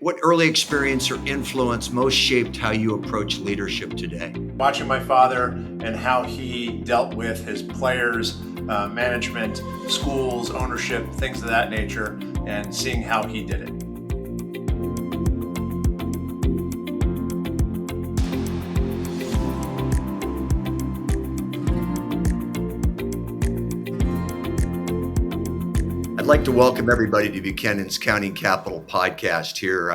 What early experience or influence most shaped how you approach leadership today? Watching my father and how he dealt with his players, management, schools, ownership, things of that nature, and seeing how he did it. I'd like to welcome everybody to Buchanan's County Capital podcast here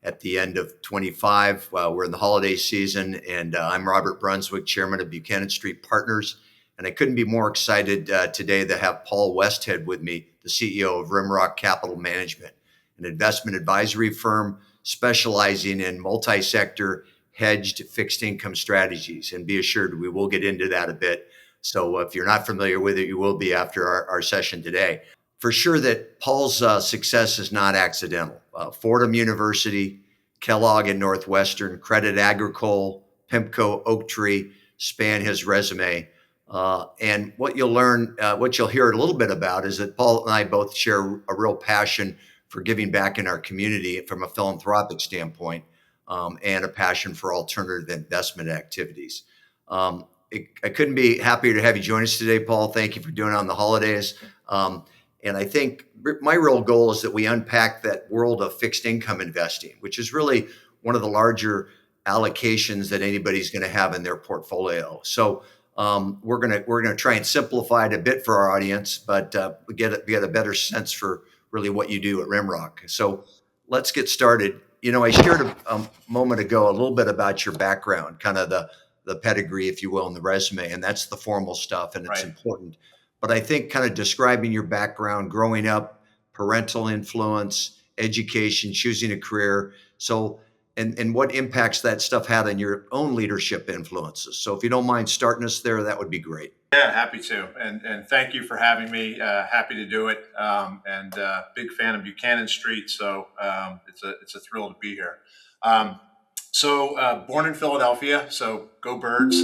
at the end of 25. We're in the holiday season, and I'm Robert Brunswick, chairman of Buchanan Street Partners. And I couldn't be more excited today to have Paul Westhead with me, the CEO of Rimrock Capital Management, an investment advisory firm specializing in multi-sector hedged fixed income strategies. And be assured, we will get into that a bit. So if you're not familiar with it, you will be after our session today. For sure that Paul's success is not accidental. Fordham University, Kellogg and Northwestern, Credit Agricole, PIMCO, Oaktree span his resume. And what you'll learn, what you'll hear a little bit about is that Paul and I both share a real passion for giving back in our community from a philanthropic standpoint, and a passion for alternative investment activities. I couldn't be happier to have you join us today, Paul. Thank you for doing it on the holidays. And I think my real goal is that we unpack that world of fixed income investing, which is really one of the larger allocations that anybody's going to have in their portfolio. So we're gonna try and simplify it a bit for our audience, but get a better sense for really what you do at Rimrock. So let's get started. You know, I shared a moment ago a little bit about your background, kind of the pedigree, if you will, in the resume, and that's the formal stuff, and it's important. But I think kind of describing your background, growing up, parental influence, education, choosing a career. So, and what impacts that stuff had on your own leadership influences. So if you don't mind starting us there, that would be great. Yeah, happy to. And thank you for having me. Happy to do it. And big fan of Buchanan Street. So it's a thrill to be here. Born in Philadelphia, so go Birds.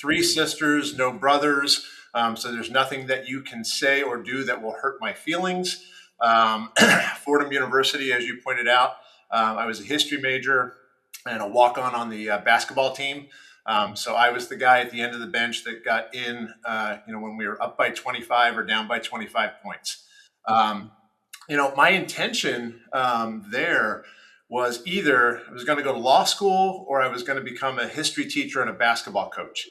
3 sisters, no brothers. So there's nothing that you can say or do that will hurt my feelings. Fordham University, as you pointed out, I was a history major and a walk-on the basketball team. So I was the guy at the end of the bench that got in, when we were up by 25 or down by 25 points. My intention there was either I was going to go to law school or I was going to become a history teacher and a basketball coach.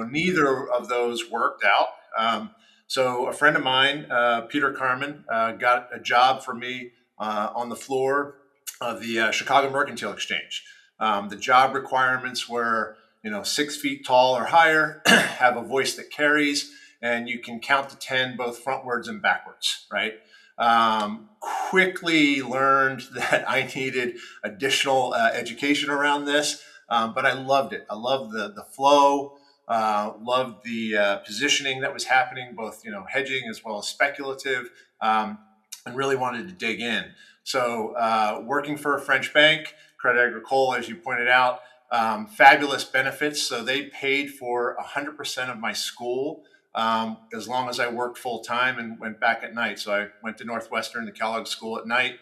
Neither of those worked out. So a friend of mine, Peter Carmen, got a job for me on the floor of the Chicago Mercantile Exchange. The job requirements were, 6 feet tall or higher, have a voice that carries, and you can count to 10 both frontwards and backwards, right? Quickly learned that I needed additional education around this. But I loved it. I loved the flow, loved the positioning that was happening, both, hedging as well as speculative, and really wanted to dig in. So working for a French bank, Credit Agricole, as you pointed out, fabulous benefits. So they paid for 100% of my school as long as I worked full time and went back at night. So I went to Northwestern, the Kellogg school at night.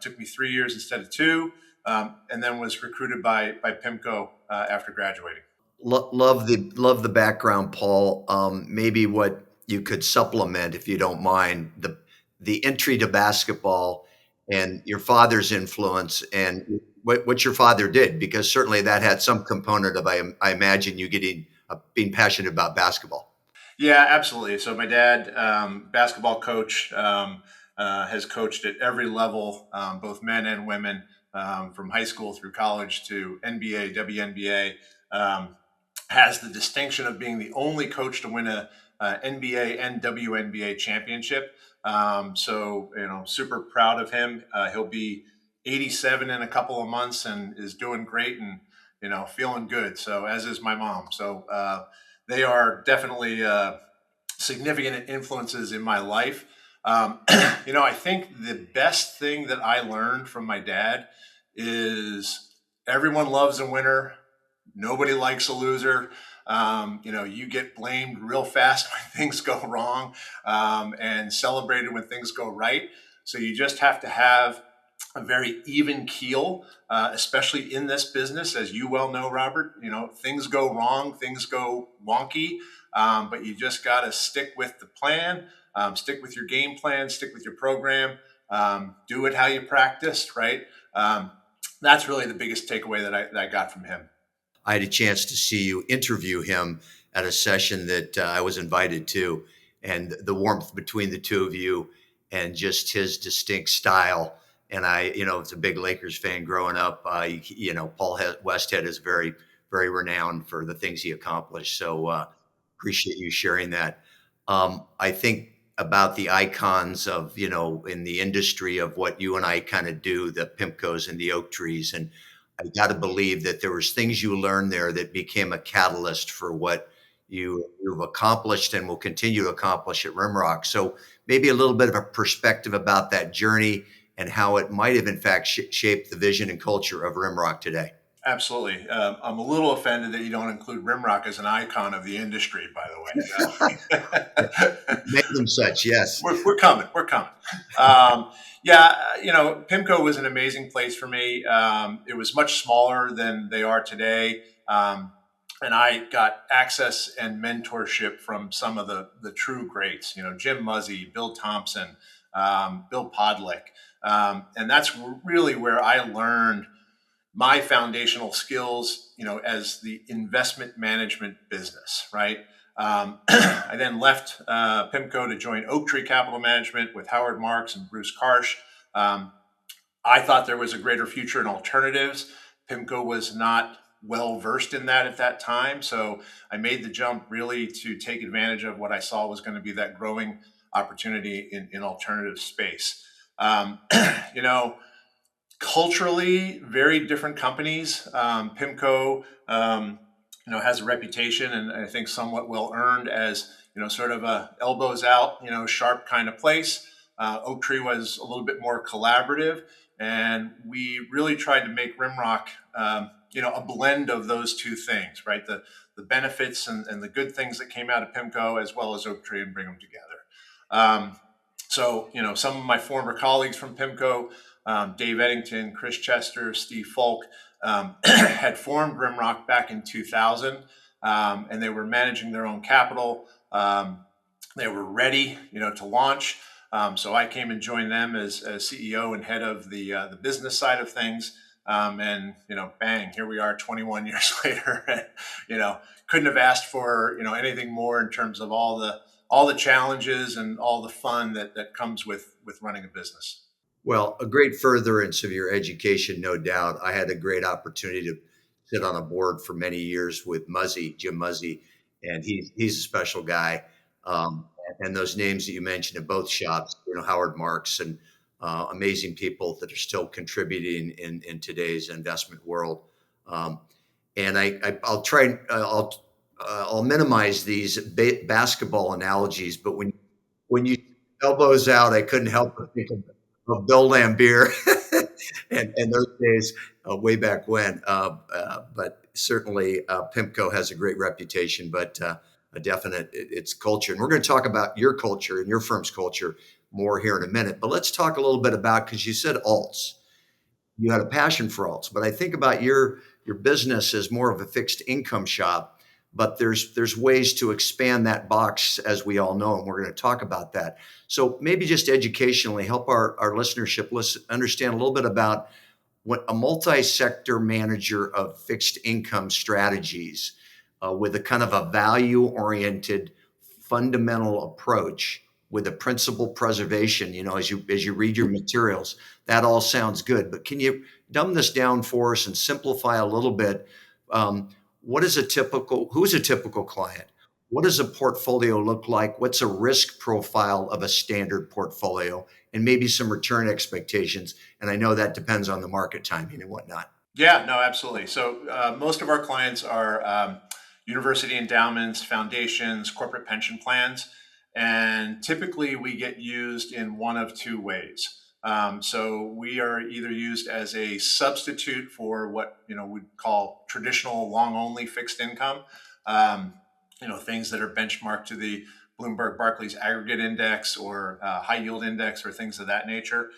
Took me 3 years instead of 2. And then was recruited by PIMCO after graduating. Love the background, Paul. Maybe what you could supplement, if you don't mind, the entry to basketball and your father's influence and what your father did, because certainly that had some component of I imagine you being passionate about basketball. Yeah, absolutely. So my dad, basketball coach, has coached at every level, both men and women. From high school through college to NBA, WNBA, has the distinction of being the only coach to win a NBA and WNBA championship. Super proud of him. He'll be 87 in a couple of months and is doing great and, feeling good. So as is my mom. So they are definitely significant influences in my life. I think the best thing that I learned from my dad is everyone loves a winner. Nobody likes a loser. You get blamed real fast when things go wrong, and celebrated when things go right. So you just have to have a very even keel, especially in this business, as you well know, Robert. Things go wrong, things go wonky, but you just got to stick with the plan, stick with your game plan, stick with your program, do it how you practiced, right? That's really the biggest takeaway that I got from him. I had a chance to see you interview him at a session that I was invited to, and the warmth between the two of you and just his distinct style. And was a big Lakers fan growing up. Paul Westhead is very, very renowned for the things he accomplished. So appreciate you sharing that. I think about the icons of, in the industry of what you and I kind of do, the PIMCOs and the Oaktrees. And I got to believe that there was things you learned there that became a catalyst for what you've accomplished and will continue to accomplish at Rimrock. So maybe a little bit of a perspective about that journey and how it might have in fact shaped the vision and culture of Rimrock today. Absolutely. I'm a little offended that you don't include Rimrock as an icon of the industry, by the way. Make them such, yes. We're coming. We're coming. Yeah, PIMCO was an amazing place for me. It was much smaller than they are today. And I got access and mentorship from some of the true greats, Jim Muzzy, Bill Thompson, Bill Podlick. And that's really where I learned my foundational skills, as the investment management business, right? I then left PIMCO to join Oaktree Capital Management with Howard Marks and Bruce Karsh. I thought there was a greater future in alternatives. PIMCO was not well versed in that at that time. So I made the jump really to take advantage of what I saw was going to be that growing opportunity in alternative space. Culturally, very different companies. PIMCO, has a reputation, and I think somewhat well earned, as sort of a elbows out, sharp kind of place. Oaktree was a little bit more collaborative, and we really tried to make Rimrock, a blend of those two things, right? The benefits and the good things that came out of PIMCO as well as Oaktree, and bring them together. So some of my former colleagues from PIMCO, Dave Eddington, Chris Chester, Steve Folk, had formed Rimrock back in 2000, and they were managing their own capital. They were ready, to launch. So I came and joined them as CEO and head of the business side of things. And bang, here we are 21 years later. And, couldn't have asked for anything more in terms of all the challenges and all the fun that comes with running a business. Well, a great furtherance of your education, no doubt. I had a great opportunity to sit on a board for many years with Jim Muzzy, and he's a special guy. And those names that you mentioned at both shops, Howard Marks, and amazing people that are still contributing in today's investment world. And I'll try. I'll minimize these basketball analogies, but when you elbows out, I couldn't help but think of Bill Lambier and those days way back when. But certainly PIMCO has a great reputation, but a definite it's culture. And we're going to talk about your culture and your firm's culture more here in a minute. But let's talk a little bit about, because you said alts. You had a passion for alts, but I think about your business as more of a fixed income shop. But there's ways to expand that box, as we all know, and we're going to talk about that. So maybe just educationally help our listenership understand a little bit about what a multi-sector manager of fixed income strategies with a kind of a value-oriented fundamental approach with a principal preservation, as you read your materials, that all sounds good. But can you dumb this down for us and simplify a little bit? Who's a typical client? What does a portfolio look like? What's a risk profile of a standard portfolio? And maybe some return expectations. And I know that depends on the market timing and whatnot. Yeah, no, absolutely. So most of our clients are university endowments, foundations, corporate pension plans. And typically we get used in one of two ways. So we are either used as a substitute for what we'd call traditional long-only fixed income, things that are benchmarked to the Bloomberg Barclays Aggregate Index or High Yield Index or things of that nature.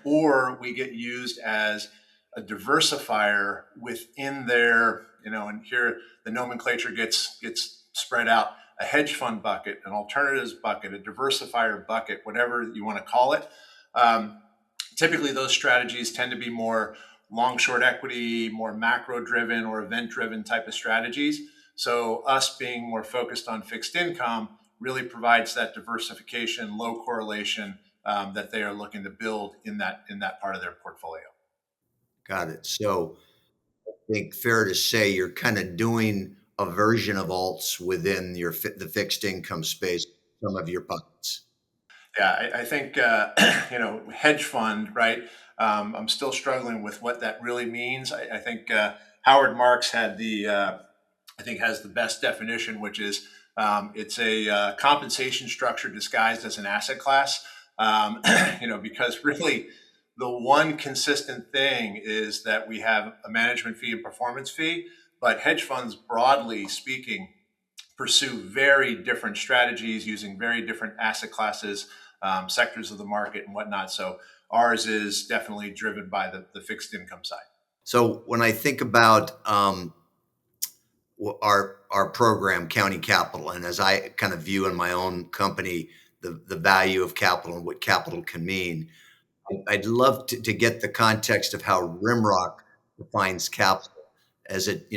Or we get used as a diversifier within their, and here the nomenclature gets spread out: a hedge fund bucket, an alternatives bucket, a diversifier bucket, whatever you want to call it. Typically, those strategies tend to be more long short equity, more macro driven or event driven type of strategies. So us being more focused on fixed income really provides that diversification, low correlation that they are looking to build in that part of their portfolio. Got it. So I think fair to say you're kind of doing a version of alts within the fixed income space, some of your buckets. Yeah, I think hedge fund, right? I'm still struggling with what that really means. I think Howard Marks had has the best definition, which is it's a compensation structure disguised as an asset class. Because really the one consistent thing is that we have a management fee and performance fee, but hedge funds, broadly speaking, pursue very different strategies using very different asset classes, sectors of the market and whatnot. So ours is definitely driven by the fixed income side. So when I think about our program, County Capital, and as I kind of view in my own company the value of capital and what capital can mean, I'd love to get the context of how Rimrock defines capital. Is it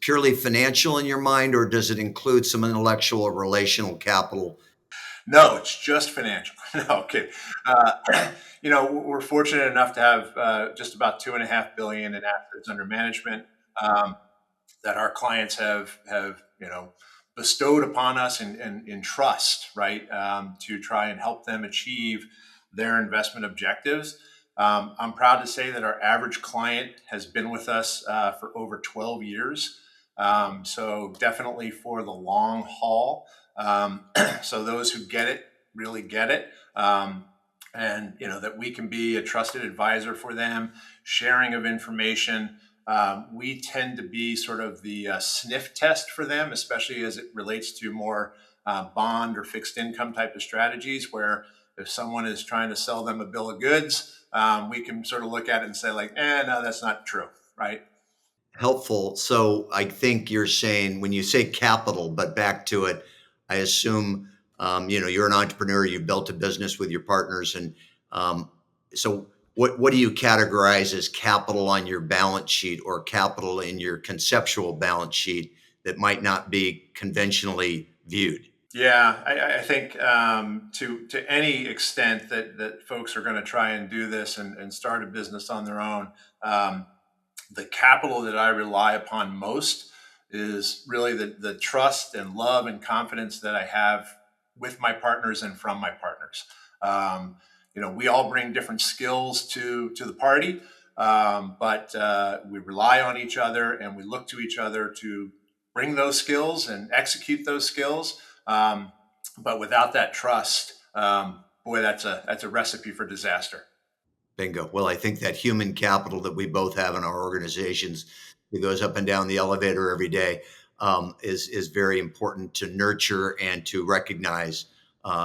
purely financial in your mind, or does it include some intellectual or relational capital? No, it's just financial. No, okay. We're fortunate enough to have just about 2.5 billion in assets under management that our clients have bestowed upon us in trust, right, to try and help them achieve their investment objectives. I'm proud to say that our average client has been with us for over 12 years. So definitely for the long haul. So those who get it really get it. And that we can be a trusted advisor for them, sharing of information. We tend to be sort of the sniff test for them, especially as it relates to more bond or fixed income type of strategies, where if someone is trying to sell them a bill of goods, we can sort of look at it and say like, no, that's not true, right? Helpful. So I think you're saying when you say capital, but back to it, I assume you're an entrepreneur. You built a business with your partners, and so what do you categorize as capital on your balance sheet or capital in your conceptual balance sheet that might not be conventionally viewed? Yeah, I think to any extent that folks are going to try and do this and start a business on their own, the capital that I rely upon most is really the trust and love and confidence that I have with my partners and from my partners. We all bring different skills to the party, but we rely on each other and we look to each other to bring those skills and execute those skills. But without that trust, boy, that's a recipe for disaster. Bingo. Well, I think that human capital that we both have in our organizations that goes up and down the elevator every day is very important to nurture and to recognize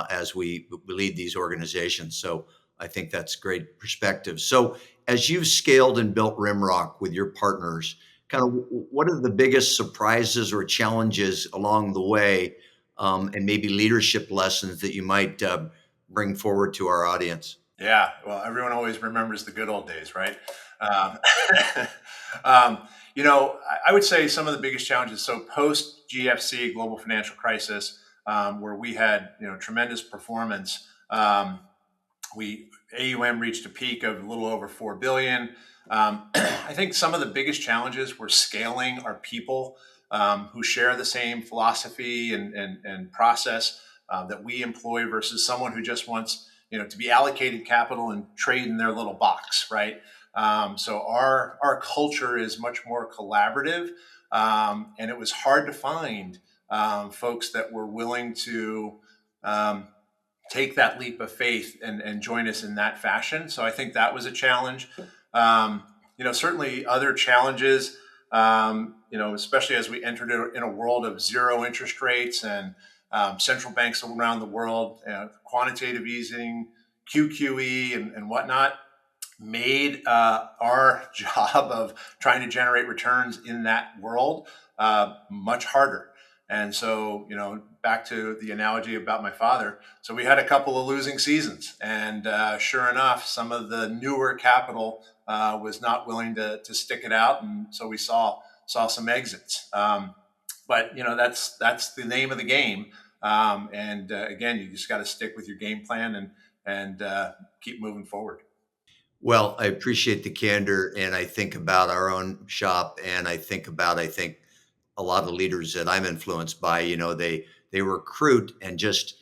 as we lead these organizations. So I think that's great perspective. So as you've scaled and built Rimrock with your partners, kind of what are the biggest surprises or challenges along the way, and maybe leadership lessons that you might bring forward to our audience? Yeah, well, everyone always remembers the good old days, right? Um, I would say some of the biggest challenges. So post GFC, global financial crisis, where we had tremendous performance. We AUM reached a peak of a little over 4 billion. I think some of the biggest challenges were scaling our people who share the same philosophy and process that we employ versus someone who just wants to be allocated capital and trade in their little box, right? So our culture is much more collaborative, and it was hard to find folks that were willing to take that leap of faith and join us in that fashion. So I think that was a challenge. Certainly other challenges, especially as we entered in a world of zero interest rates and central banks around the world, quantitative easing, QQE, and whatnot, made our job of trying to generate returns in that world much harder. And so, back to the analogy about my father. So we had a couple of losing seasons, and sure enough, some of the newer capital was not willing to stick it out, and so we saw some exits. But that's the name of the game. And again, you just got to stick with your game plan and keep moving forward. Well, I appreciate the candor, and I think about our own shop, and I think a lot of leaders that I'm influenced by, they recruit, and just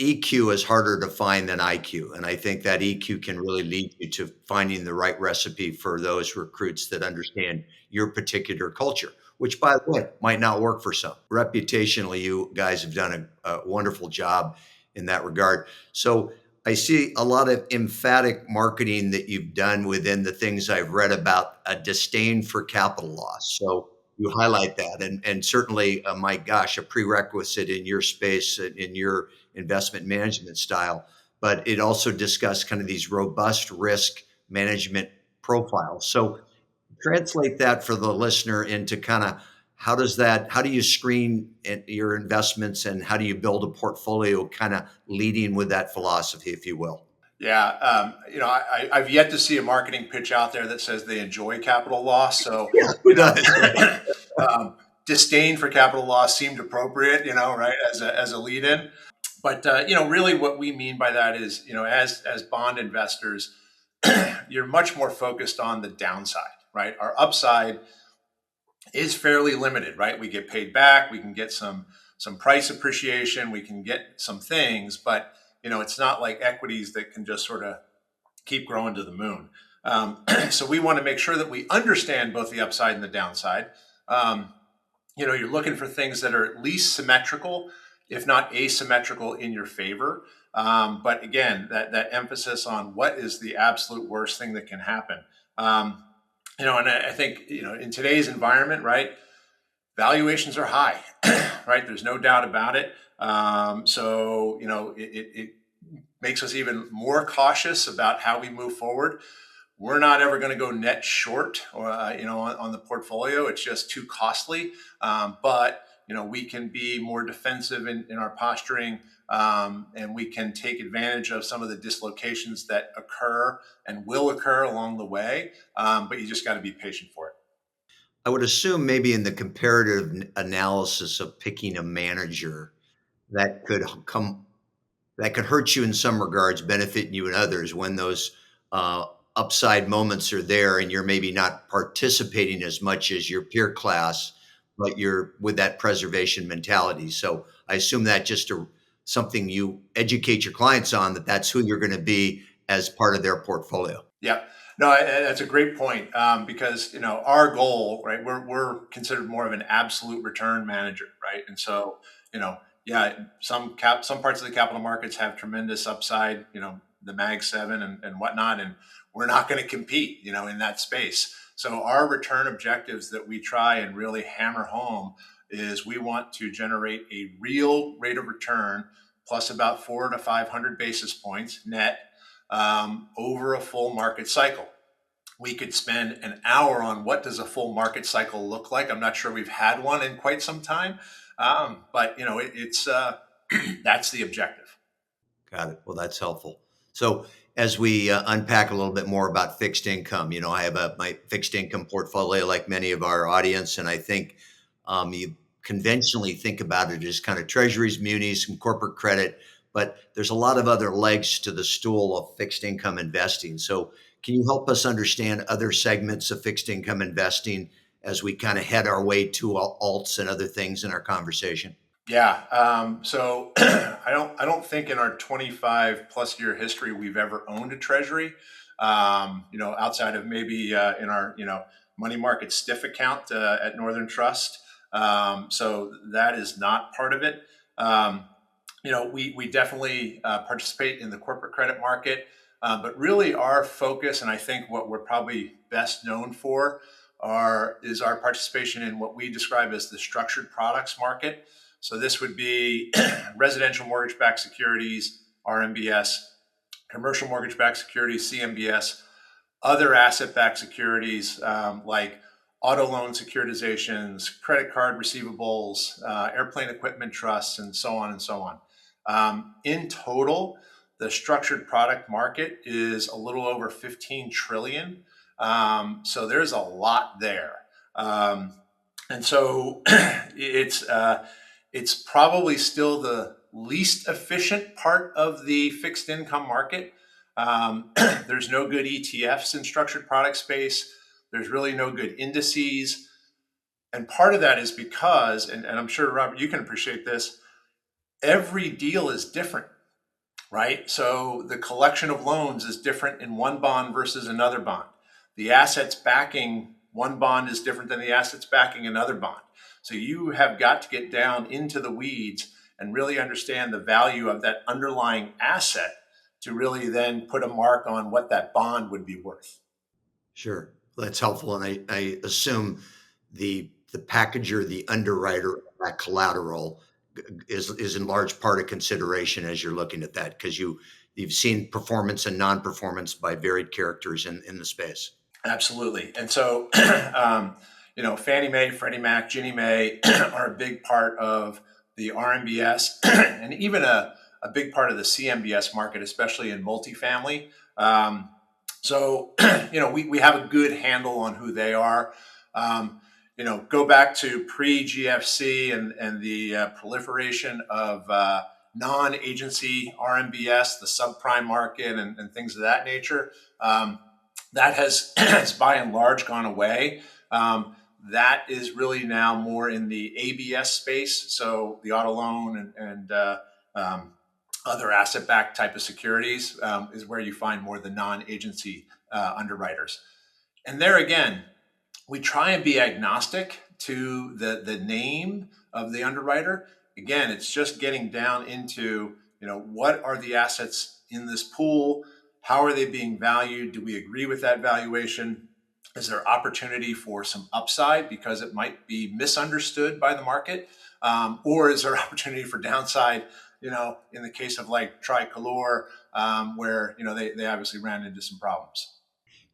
EQ is harder to find than IQ. And I think that EQ can really lead you to finding the right recipe for those recruits that understand your particular culture, which, by the way, might not work for some. Reputationally, you guys have done a wonderful job in that regard. So I see a lot of emphatic marketing that you've done within the things I've read about, a disdain for capital loss. So you highlight that, and certainly, my gosh, a prerequisite in your space, in your investment management style. But it also discussed kind of these robust risk management profiles. So translate that for the listener into kind of, how do you screen your investments, and how do you build a portfolio kind of leading with that philosophy, if you will? Yeah, I've yet to see a marketing pitch out there that says they enjoy capital loss. So, Yeah, who does? Right? disdain for capital loss seemed appropriate, right, as a lead in. But really, what we mean by that is, as bond investors, you're much more focused on the downside, right? Our upside is fairly limited, right? We get paid back, we can get some price appreciation, we can get some things, but it's not like equities that can just sort of keep growing to the moon. So we want to make sure that we understand both the upside and the downside. You're looking for things that are at least symmetrical, if not asymmetrical, in your favor. But again, that emphasis on what is the absolute worst thing that can happen. And I think, in today's environment, right, valuations are high, right? There's no doubt about it. So, it makes us even more cautious about how we move forward. We're not ever going to go net short, or on the portfolio. It's just too costly. But we can be more defensive in our posturing, and we can take advantage of some of the dislocations that occur and will occur along the way. But you just got to be patient for it. I would assume maybe in the comparative analysis of picking a manager, that could come that could hurt you in some regards, benefit you in others, when those upside moments are there and you're maybe not participating as much as your peer class, but you're with that preservation mentality. So I assume that just something you educate your clients on, that's who you're going to be as part of their portfolio. Yep. No, that's a great point, because our goal, right? We're considered more of an absolute return manager, right? And so yeah, some parts of the capital markets have tremendous upside, the Mag 7 and whatnot, and we're not going to compete, in that space. So our return objectives that we try and really hammer home is, we want to generate a real rate of return plus about 400 to 500 basis points net, over a full market cycle. We could spend an hour on what does a full market cycle look like. I'm not sure we've had one in quite some time, but it's that's the objective. Got it. Well, that's helpful. So as we unpack a little bit more about fixed income, I have my fixed income portfolio, like many of our audience, and I think you conventionally think about it as kind of treasuries, munis, and corporate credit, but there's a lot of other legs to the stool of fixed income investing. So can you help us understand other segments of fixed income investing as we kind of head our way to alts and other things in our conversation? Yeah. So I don't think in our 25 plus year history we've ever owned a treasury. Outside of maybe in our money market stiff account at Northern Trust. So that is not part of it. We definitely participate in the corporate credit market, but really our focus, and I think what we're probably best known for, is our participation in what we describe as the structured products market. So this would be residential mortgage-backed securities, RMBS, commercial mortgage-backed securities, CMBS, other asset-backed securities like auto loan securitizations, credit card receivables, airplane equipment trusts, and so on and so on. In total, the structured product market is a little over 15 trillion. So there's a lot there. And so it's probably still the least efficient part of the fixed income market. There's no good ETFs in structured product space. There's really no good indices. And part of that is because, and I'm sure, Robert, you can appreciate this, every deal is different, right? So the collection of loans is different in one bond versus another bond. The assets backing one bond is different than the assets backing another bond. So you have got to get down into the weeds and really understand the value of that underlying asset to really then put a mark on what that bond would be worth. Sure, that's helpful, and I assume the packager, the underwriter, that collateral is in large part a consideration as you're looking at that because you've seen performance and non-performance by varied characters in the space. Absolutely, and so Fannie Mae, Freddie Mac, Ginnie Mae are a big part of the RMBS and even a big part of the CMBS market, especially in multifamily. So we have a good handle on who they are. Go back to pre-GFC and the proliferation of non-agency RMBS, the subprime market, and things of that nature. That has by and large gone away. That is really now more in the ABS space, so the auto loan and other asset-backed type of securities is where you find more of the non-agency underwriters. And there again, we try and be agnostic to the name of the underwriter. Again, it's just getting down into, what are the assets in this pool? How are they being valued? Do we agree with that valuation? Is there opportunity for some upside because it might be misunderstood by the market? Or is there opportunity for downside, in the case of like Tricolor, where, they obviously ran into some problems.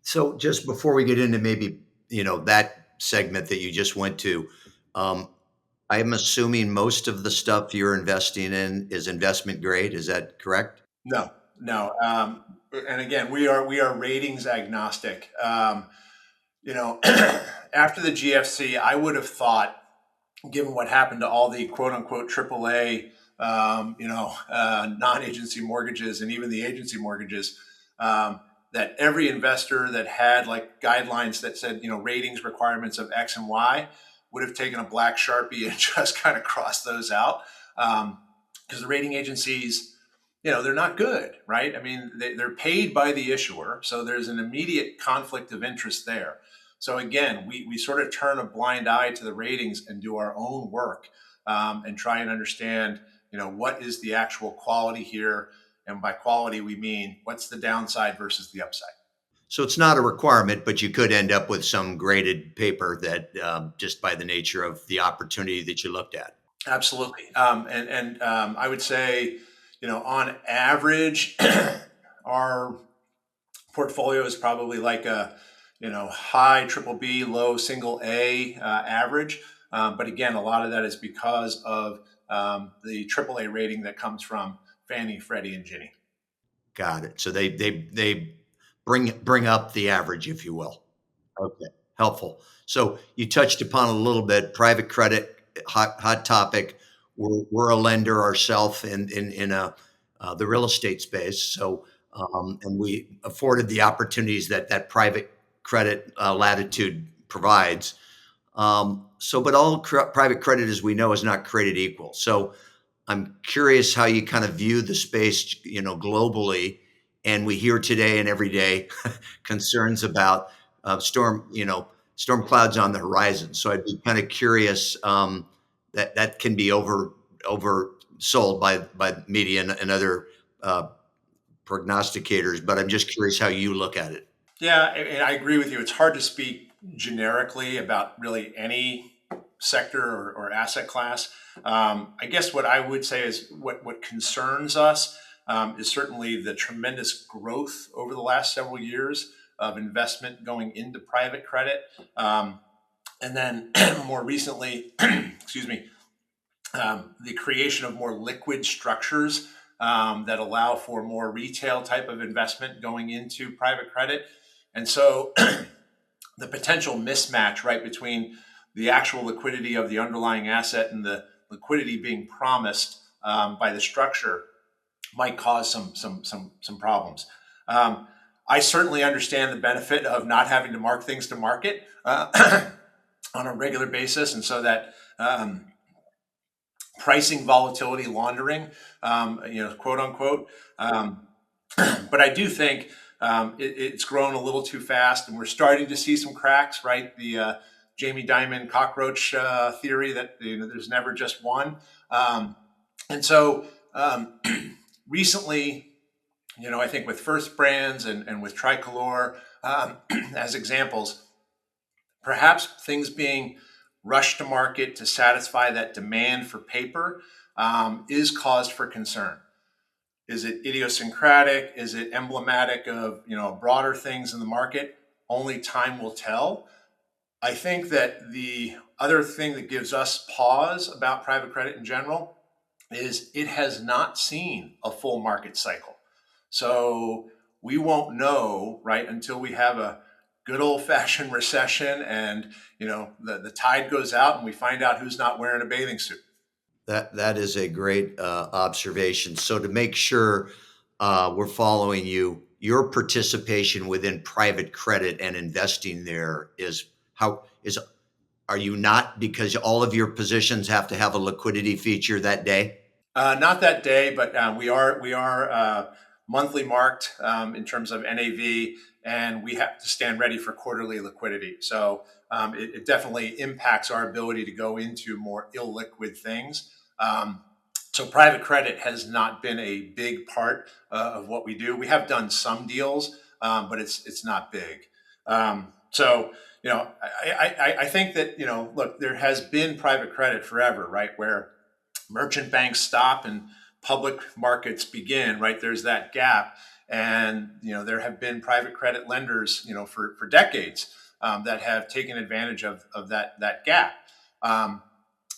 So just before we get into maybe, that segment that you just went to, I'm assuming most of the stuff you're investing in is investment grade. Is that correct? No, no. And again, we are ratings agnostic. After the GFC, I would have thought, given what happened to all the quote unquote AAA, non-agency mortgages and even the agency mortgages, that every investor that had like guidelines that said, ratings requirements of X and Y would have taken a black Sharpie and just kind of crossed those out. Because the rating agencies, they're not good, right? I mean, they're paid by the issuer. So there's an immediate conflict of interest there. So again, we sort of turn a blind eye to the ratings and do our own work and try and understand, what is the actual quality here? And by quality, we mean what's the downside versus the upside. So it's not a requirement, but you could end up with some graded paper that just by the nature of the opportunity that you looked at. Absolutely. And I would say, on average, our portfolio is probably like a, high triple B, low single A average. But again, a lot of that is because of the AAA rating that comes from Fannie, Freddie, and Ginnie. Got it. So they bring up the average, if you will. Okay, helpful. So you touched upon a little bit private credit, hot topic. We're a lender ourselves in the real estate space. So and we afforded the opportunities that private credit latitude provides. But all private credit, as we know, is not created equal. So I'm curious how you kind of view the space, globally. And we hear today and every day concerns about storm clouds on the horizon. So I'd be kind of curious that can be oversold by media and other prognosticators. But I'm just curious how you look at it. Yeah, and I agree with you. It's hard to speak generically about really any sector or asset class. I guess what I would say is what concerns us is certainly the tremendous growth over the last several years of investment going into private credit. And then more recently, excuse me, the creation of more liquid structures that allow for more retail type of investment going into private credit. And so the potential mismatch, right, between the actual liquidity of the underlying asset and the liquidity being promised by the structure might cause some problems. I certainly understand the benefit of not having to mark things to market on a regular basis, and so that pricing volatility laundering, quote unquote. But I do think it's grown a little too fast, and we're starting to see some cracks. Right, the Jamie Dimon cockroach theory that there's never just one, and so recently. I think with First Brands and with Tricolor as examples, perhaps things being rushed to market to satisfy that demand for paper is cause for concern. Is it idiosyncratic? Is it emblematic of broader things in the market? Only time will tell. I think that the other thing that gives us pause about private credit in general is it has not seen a full market cycle. So we won't know, right, until we have a good old-fashioned recession and the tide goes out and we find out who's not wearing a bathing suit. That is a great observation. So to make sure we're following you, your participation within private credit and investing there are you not, because all of your positions have to have a liquidity feature that day? Not that day, but we are monthly marked in terms of NAV, and we have to stand ready for quarterly liquidity. So it definitely impacts our ability to go into more illiquid things. So private credit has not been a big part of what we do. We have done some deals, but it's not big. So I think that look, there has been private credit forever, right, where merchant banks stop and public markets begin, right? There's that gap. And, there have been private credit lenders, for decades that have taken advantage of that gap.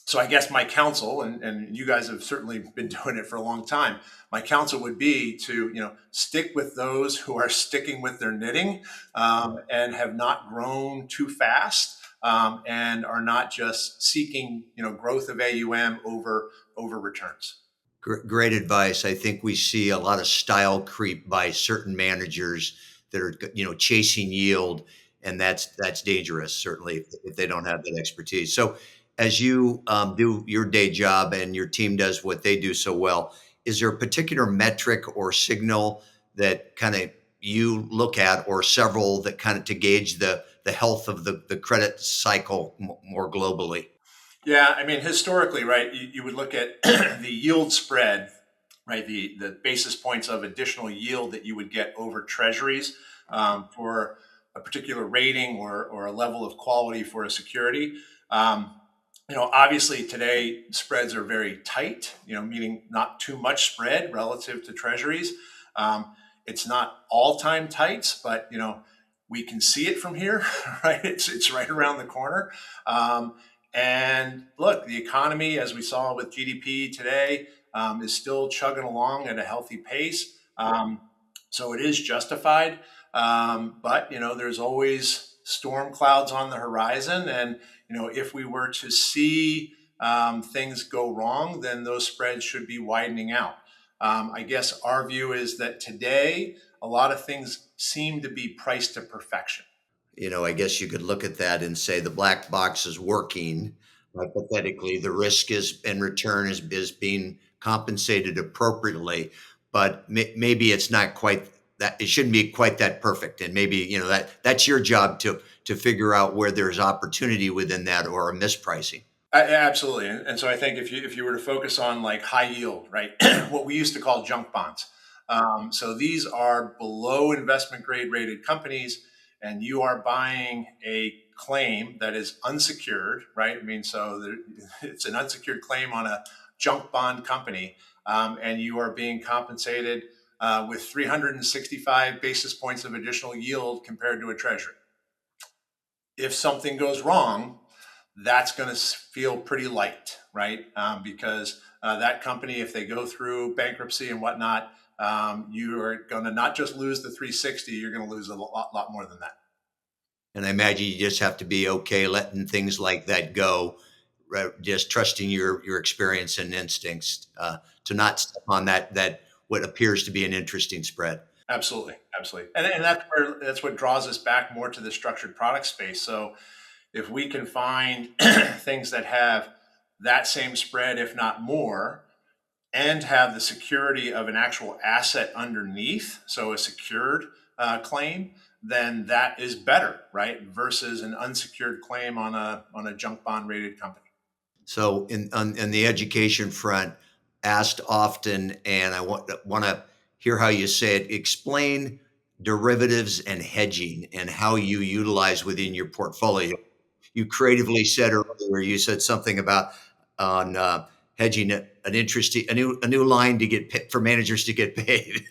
So I guess my counsel, and you guys have certainly been doing it for a long time, my counsel would be to, stick with those who are sticking with their knitting and have not grown too fast and are not just seeking, growth of AUM over returns. Great advice. I think we see a lot of style creep by certain managers that are, chasing yield, and that's dangerous, certainly if they don't have that expertise. So as you do your day job and your team does what they do so well, is there a particular metric or signal that kind of you look at, or several that kind of to gauge the health of the credit cycle more globally? Yeah, I mean, historically, right, you would look at the yield spread, right, the basis points of additional yield that you would get over treasuries for a particular rating or a level of quality for a security. Obviously today spreads are very tight, meaning not too much spread relative to treasuries. It's not all-time tights, but, we can see it from here, right? It's right around the corner. And look, the economy, as we saw with GDP today, is still chugging along at a healthy pace. So it is justified. But, there's always storm clouds on the horizon. And, if we were to see things go wrong, then those spreads should be widening out. I guess our view is that today, a lot of things seem to be priced to perfection. I guess you could look at that and say the black box is working. Hypothetically, the risk is and return is being compensated appropriately, but maybe it's not quite that. It shouldn't be quite that perfect, and maybe that's your job to figure out where there's opportunity within that or a mispricing. Absolutely, and so I think if you were to focus on like high yield, right, what we used to call junk bonds. So these are below investment grade rated companies. and you are buying a claim that is unsecured, right? I mean, it's an unsecured claim on a junk bond company, and you are being compensated with 365 basis points of additional yield compared to a treasury. If something goes wrong, that's going to feel pretty light, right? Because that company, if they go through bankruptcy and whatnot, you are going to not just lose the 360, you're going to lose a lot more than that. And I imagine you just have to be okay letting things like that go, right? Just trusting your experience and instincts to not step on that what appears to be an interesting spread. Absolutely, absolutely, and that's what draws us back more to the structured product space. So if we can find things that have that same spread, if not more, and have the security of an actual asset underneath, so a secured claim, then that is better, right? Versus an unsecured claim on a junk bond rated company. So in the education front, asked often, and I want to hear how you say it. Explain derivatives and hedging and how you utilize within your portfolio. You creatively said earlier, you said something about on hedging a new line to for managers to get paid.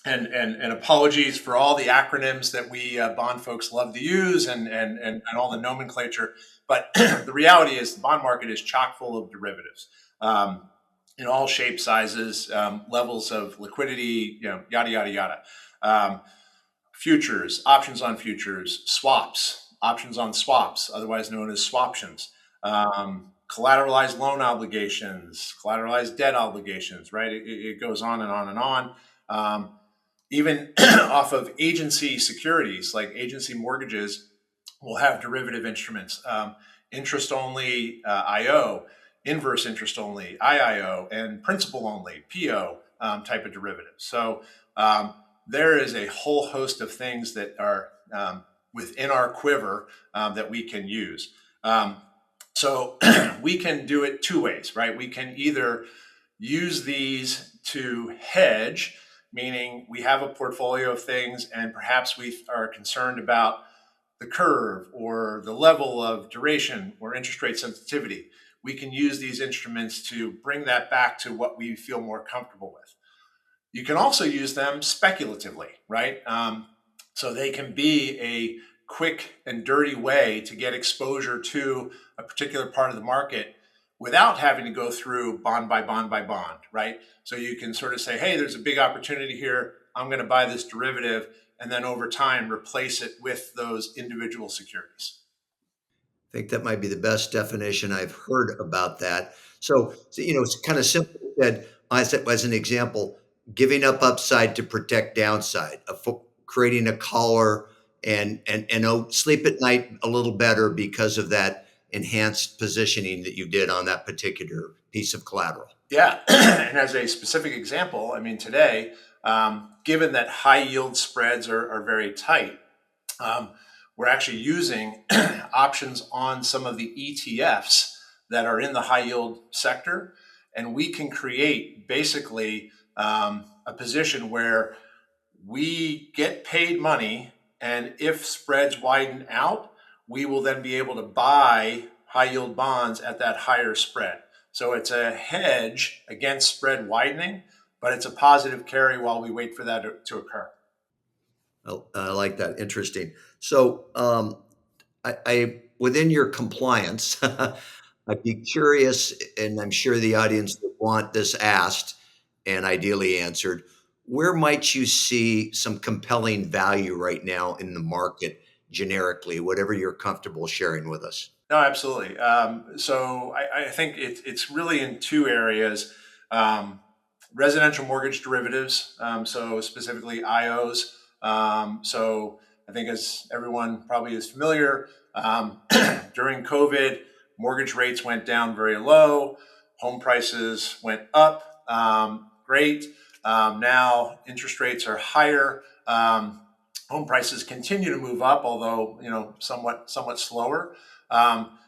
And apologies for all the acronyms that we bond folks love to use and all the nomenclature. But the reality is the bond market is chock full of derivatives in all shapes, sizes, levels of liquidity, yada, yada, yada. Futures, options on futures, swaps, options on swaps, otherwise known as swaptions. Collateralized loan obligations, collateralized debt obligations, right? It goes on and on and on. Even off of agency securities, like agency mortgages, will have derivative instruments, interest only IO, inverse interest only IIO, and principal only PO type of derivatives. So there is a whole host of things that are within our quiver that we can use. So we can do it two ways, right? We can either use these to hedge, meaning we have a portfolio of things and perhaps we are concerned about the curve or the level of duration or interest rate sensitivity. We can use these instruments to bring that back to what we feel more comfortable with. You can also use them speculatively, right? So they can be a quick and dirty way to get exposure to a particular part of the market without having to go through bond by bond by bond, right? So you can sort of say, hey, there's a big opportunity here. I'm going to buy this derivative, and then over time replace it with those individual securities. I think that might be the best definition I've heard about that. So it's kind of simple. Said, I said as an example, giving up upside to protect downside, creating a collar and sleep at night a little better because of that enhanced positioning that you did on that particular piece of collateral. Yeah, and as a specific example, I mean today, given that high yield spreads are very tight, we're actually using options on some of the ETFs that are in the high yield sector. And we can create basically a position where we get paid money. And if spreads widen out, we will then be able to buy high yield bonds at that higher spread. So it's a hedge against spread widening, but it's a positive carry while we wait for that to occur. I like that. Interesting. So, I within your compliance, I'd be curious, and I'm sure the audience would want this asked and ideally answered. Where might you see some compelling value right now in the market, generically, whatever you're comfortable sharing with us? No, absolutely. So I think it's really in two areas. Residential mortgage derivatives, so specifically IOs. So I think as everyone probably is familiar, during COVID, mortgage rates went down very low, home prices went up, great. Now interest rates are higher. Home prices continue to move up, although somewhat slower.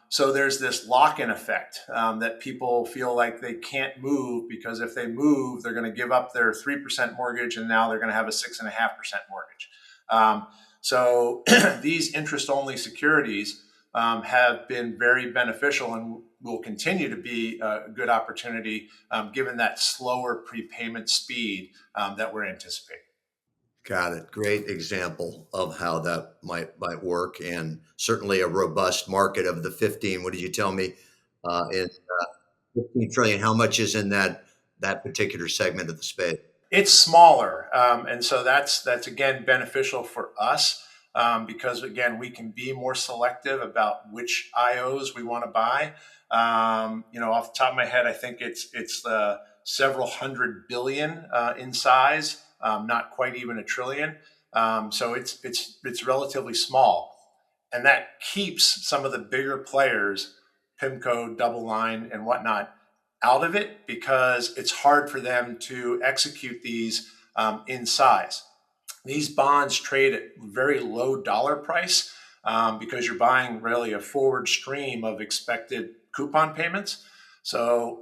So there's this lock-in effect that people feel like they can't move because if they move, they're going to give up their 3% mortgage and now they're going to have a 6.5% mortgage. So these interest-only securities have been very beneficial and will continue to be a good opportunity given that slower prepayment speed that we're anticipating. Got it. Great example of how that might work, and certainly a robust market of the 15. What did you tell me? In 15 trillion. How much is in that particular segment of the space? It's smaller, and so that's again beneficial for us because again we can be more selective about which IOs we want to buy. Off the top of my head, I think it's several hundred billion in size, not quite even a trillion. So it's relatively small, and that keeps some of the bigger players, PIMCO, Double Line, and whatnot, out of it because it's hard for them to execute these in size. These bonds trade at very low dollar price because you're buying really a forward stream of expected coupon payments. So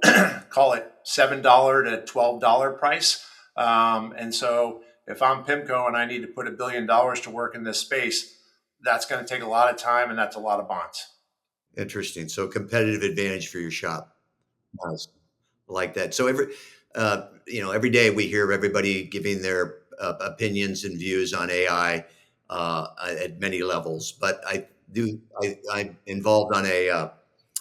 call it $7 to $12 price. And so if I'm PIMCO and I need to put $1 billion to work in this space, that's going to take a lot of time and that's a lot of bonds. Interesting. So competitive advantage for your shop. Nice. Like that. So every day we hear everybody giving their opinions and views on AI at many levels. But I'm involved on a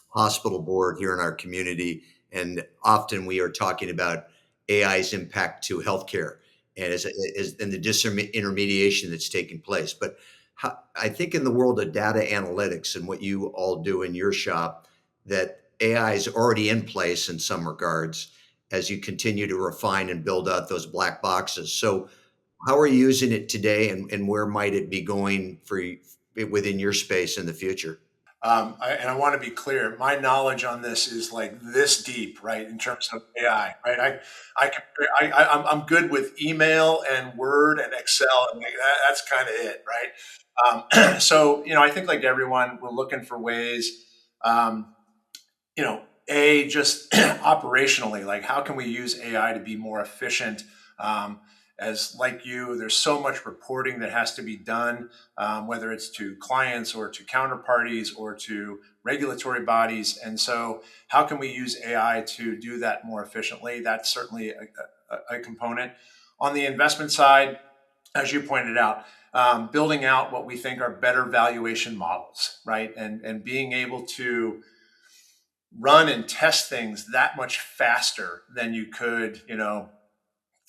hospital board here in our community, and often we are talking about AI's impact to healthcare and and the disintermediation that's taking place. But I think in the world of data analytics and what you all do in your shop, that AI is already in place in some regards as you continue to refine and build out those black boxes. So, how are you using it today, and where might it be going within your space in the future? And I want to be clear, my knowledge on this is like this deep, right? In terms of AI, right? I'm good with email and Word and Excel, and like that's kind of it, right? So I think like everyone, we're looking for ways, um, just operationally, like how can we use AI to be more efficient? As like you, there's so much reporting that has to be done, whether it's to clients or to counterparties or to regulatory bodies. And so, how can we use AI to do that more efficiently? That's certainly a component. On the investment side, as you pointed out, building out what we think are better valuation models, right? And being able to run and test things that much faster than you could,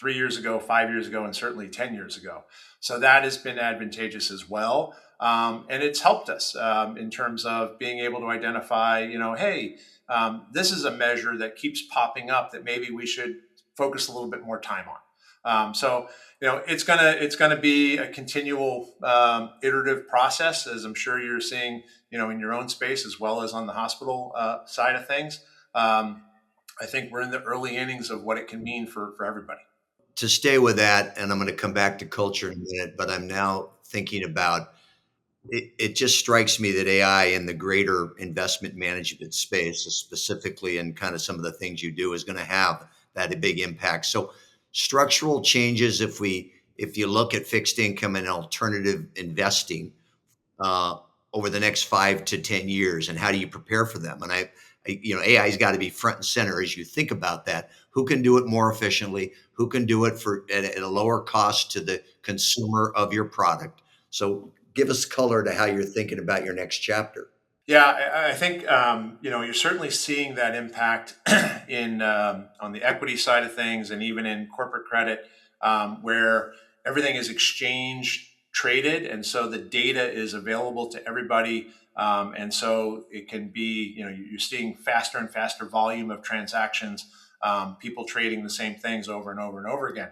3 years ago, 5 years ago, and certainly 10 years ago. So that has been advantageous as well. And it's helped us in terms of being able to identify, hey, this is a measure that keeps popping up that maybe we should focus a little bit more time on. So it's gonna be a continual iterative process, as I'm sure you're seeing, in your own space as well as on the hospital side of things. I think we're in the early innings of what it can mean for everybody. To stay with that, and I'm going to come back to culture in a minute, but I'm now thinking about it. It just strikes me that AI in the greater investment management space, specifically in kind of some of the things you do, is going to have that big impact. So structural changes, if you look at fixed income and alternative investing, uh, over the next 5 to 10 years, and how do you prepare for them? And AI's got to be front and center as you think about that. Who can do it more efficiently? Who can do it at a lower cost to the consumer of your product? So give us color to how you're thinking about your next chapter. Yeah, I think you're certainly seeing that impact in on the equity side of things, and even in corporate credit, where everything is exchange traded, and so the data is available to everybody, and so it can be you're seeing faster and faster volume of transactions, people trading the same things over and over and over again.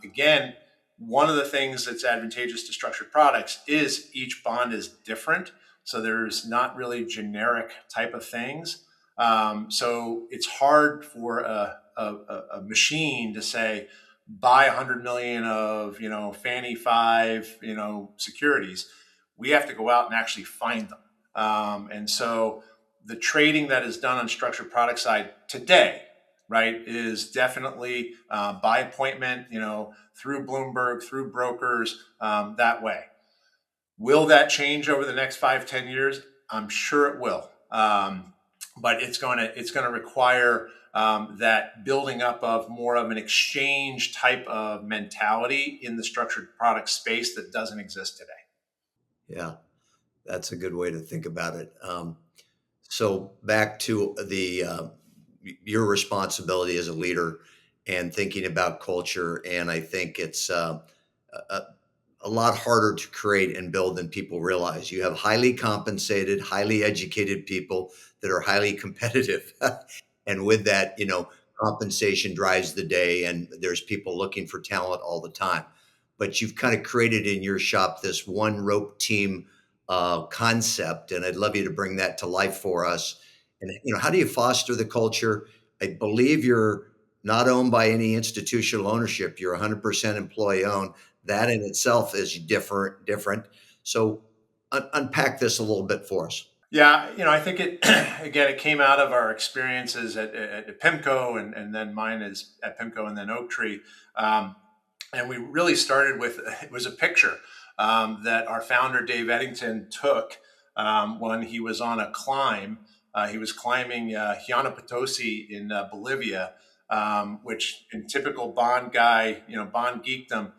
Again, one of the things that's advantageous to structured products is each bond is different. So there's not really generic type of things. So it's hard for a machine to say, buy 100 million of, Fannie 5, securities. We have to go out and actually find them. And so the trading that is done on structured product side today, right, is definitely by appointment, through Bloomberg, through brokers, that way. Will that change over the next 5, 10 years? I'm sure it will. But it's going to require that building up of more of an exchange type of mentality in the structured product space that doesn't exist today. Yeah, that's a good way to think about it. So back to the your responsibility as a leader and thinking about culture, and I think it's a, a lot harder to create and build than people realize. You have highly compensated, highly educated people that are highly competitive. And with that, compensation drives the day and there's people looking for talent all the time. But you've kind of created in your shop this one rope team concept. And I'd love you to bring that to life for us. And, how do you foster the culture? I believe you're not owned by any institutional ownership. You're 100% employee owned. That in itself is different. So unpack this a little bit for us. Yeah, I think it again. It came out of our experiences at PIMCO, and then mine is at PIMCO and then Oaktree. And we really started with it was a picture that our founder Dave Eddington took when he was on a climb. He was climbing Huayna Potosi in Bolivia, which in typical Bond guy, Bond geekdom,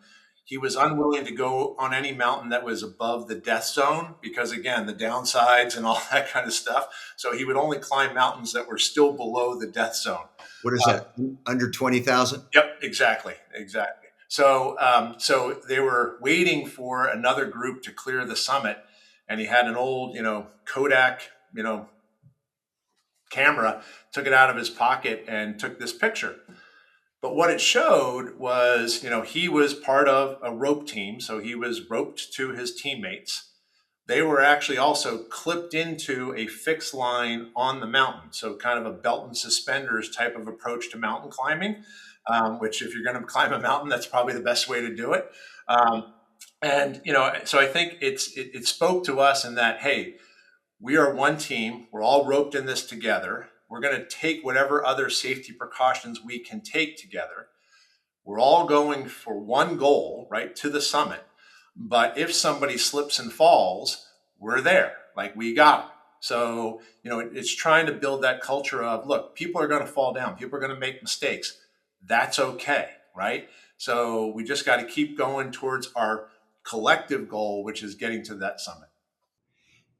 he was unwilling to go on any mountain that was above the death zone because, again, the downsides and all that kind of stuff. So he would only climb mountains that were still below the death zone. What is that? Under 20,000? Yep, exactly. So they were waiting for another group to clear the summit, and he had an old, Kodak, camera, took it out of his pocket and took this picture. But what it showed was, he was part of a rope team, so he was roped to his teammates. They were actually also clipped into a fixed line on the mountain, so kind of a belt and suspenders type of approach to mountain climbing. Which, if you're going to climb a mountain, that's probably the best way to do it. And so I think it spoke to us in that, hey, we are one team. We're all roped in this together. We're going to take whatever other safety precautions we can take together. We're all going for one goal, right, to the summit. But if somebody slips and falls, we're there. Like, we got them. So, it's trying to build that culture of, look, people are going to fall down. People are going to make mistakes. That's okay, right? So we just got to keep going towards our collective goal, which is getting to that summit.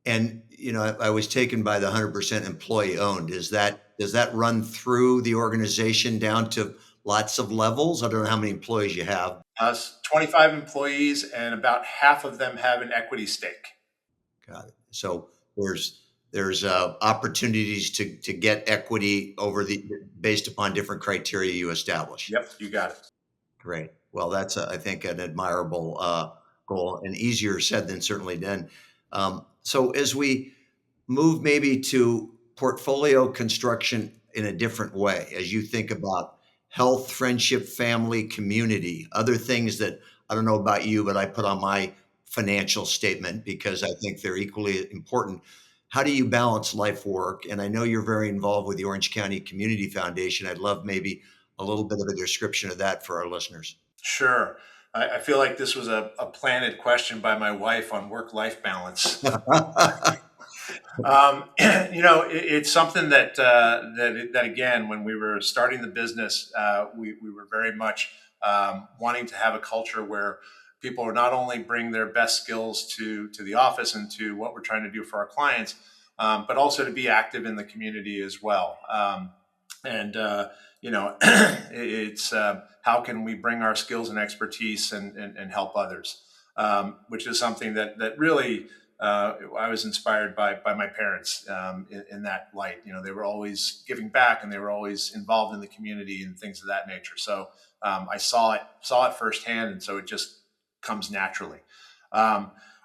And I was taken by the 100% employee owned. Does that run through the organization down to lots of levels? I don't know how many employees you have. Us, 25 employees, and about half of them have an equity stake. Got it. So there's opportunities to get equity based upon different criteria you establish. Yep, you got it. Great. Well, that's I think an admirable goal, and easier said than certainly done. So as we move maybe to portfolio construction in a different way, as you think about health, friendship, family, community, other things that I don't know about you, but I put on my financial statement because I think they're equally important. How do you balance life work? And I know you're very involved with the Orange County Community Foundation. I'd love maybe a little bit of a description of that for our listeners. Sure. I feel like this was a planted question by my wife on work-life balance. It's something that again, when we were starting the business, we were very much wanting to have a culture where people are not only bring their best skills to the office and to what we're trying to do for our clients, but also to be active in the community as well. It's how can we bring our skills and expertise and help others, which is something that really I was inspired by my parents in that light. They were always giving back and they were always involved in the community and things of that nature. So I saw it firsthand, and so it just comes naturally.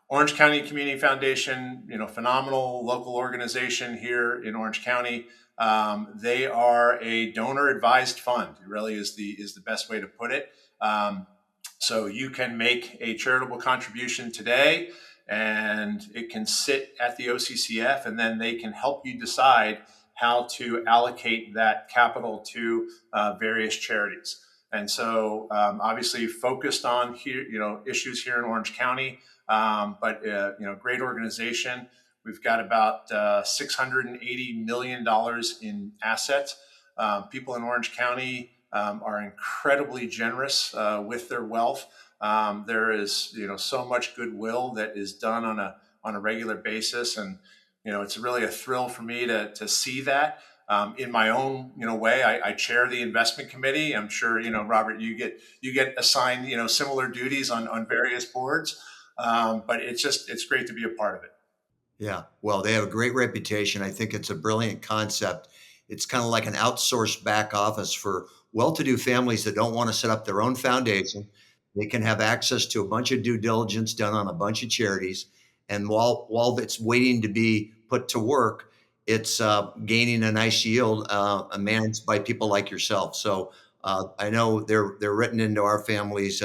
Orange County Community Foundation, phenomenal local organization here in Orange County. They are a donor advised fund. It really is the best way to put it. So you can make a charitable contribution today, and it can sit at the OCCF, and then they can help you decide how to allocate that capital to various charities. And so, obviously, focused on here, issues here in Orange County. but great organization. We've got about $680 million in assets. People in Orange County are incredibly generous with their wealth. There is, so much goodwill that is done on a regular basis, and it's really a thrill for me to see that. In my own way, I chair the investment committee. I'm sure Robert, you get assigned similar duties on various boards, but it's great to be a part of it. Yeah, well, they have a great reputation. I think it's a brilliant concept. It's kind of like an outsourced back office for well-to-do families that don't want to set up their own foundation. They can have access to a bunch of due diligence done on a bunch of charities, and while it's waiting to be put to work, it's gaining a nice yield, managed by people like yourself. So I know they're written into our family's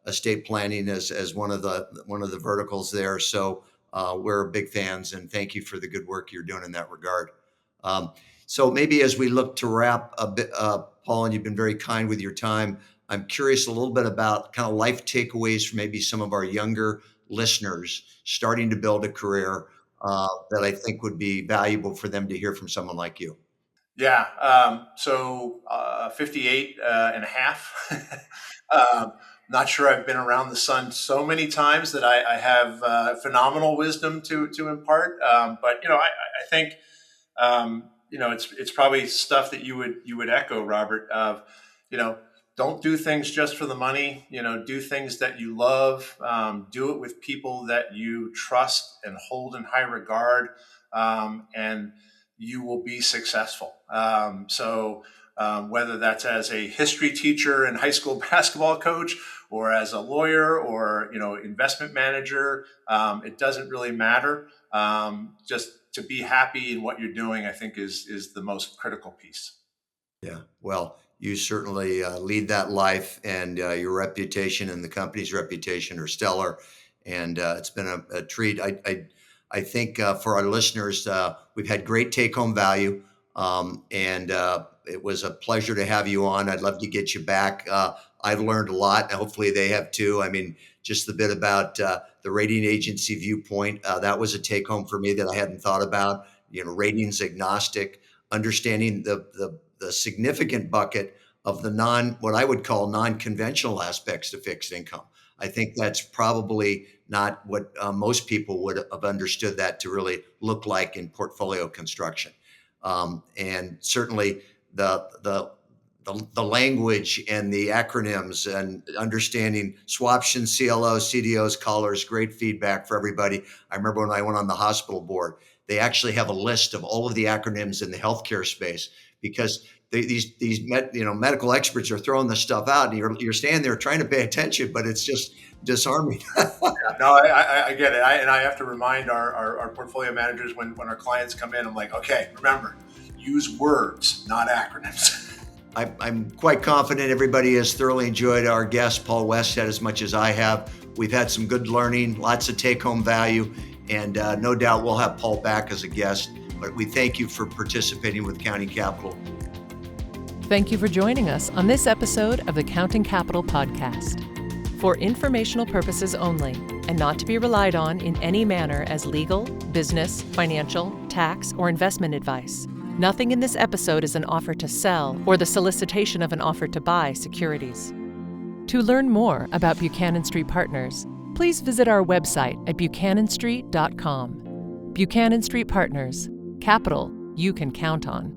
estate planning as one of the verticals there. So. We're big fans, and thank you for the good work you're doing in that regard. So maybe as we look to wrap a bit, Paul, and you've been very kind with your time, I'm curious a little bit about kind of life takeaways for maybe some of our younger listeners starting to build a career that I think would be valuable for them to hear from someone like you. Yeah. So 58 and a half. Not sure I've been around the sun so many times that I have phenomenal wisdom to impart. But I think it's probably stuff that you would echo, Robert. Of don't do things just for the money. Do things that you love. Do it with people that you trust and hold in high regard, and you will be successful. Whether that's as a history teacher and high school basketball coach, or as a lawyer, or investment manager, it doesn't really matter. Just to be happy in what you're doing, I think is the most critical piece. Yeah, well, you certainly lead that life, and your reputation and the company's reputation are stellar, and it's been a treat. I think for our listeners, we've had great take-home value, and it was a pleasure to have you on. I'd love to get you back. I've learned a lot. Hopefully they have too. I mean, just a bit about the rating agency viewpoint. That was a take-home for me that I hadn't thought about. Ratings-agnostic, understanding the significant bucket of the what I would call non-conventional aspects to fixed income. I think that's probably not what most people would have understood that to really look like in portfolio construction. And certainly the language and the acronyms and understanding swaption, CLOs, CDOs, collars, great feedback for everybody. I remember when I went on the hospital board, they actually have a list of all of the acronyms in the healthcare space, because these medical experts are throwing this stuff out, and you're standing there trying to pay attention, but it's just disarming. No, I get it. And I have to remind our portfolio managers when our clients come in, I'm like, okay, remember, use words, not acronyms. I'm quite confident everybody has thoroughly enjoyed our guest, Paul Westhead, as much as I have. We've had some good learning, lots of take-home value, and no doubt we'll have Paul back as a guest. But we thank you for participating with Counting Capital. Thank you for joining us on this episode of the Counting Capital podcast. For informational purposes only, and not to be relied on in any manner as legal, business, financial, tax, or investment advice. Nothing in this episode is an offer to sell or the solicitation of an offer to buy securities. To learn more about Buchanan Street Partners, please visit our website at buchananstreet.com. Buchanan Street Partners, capital you can count on.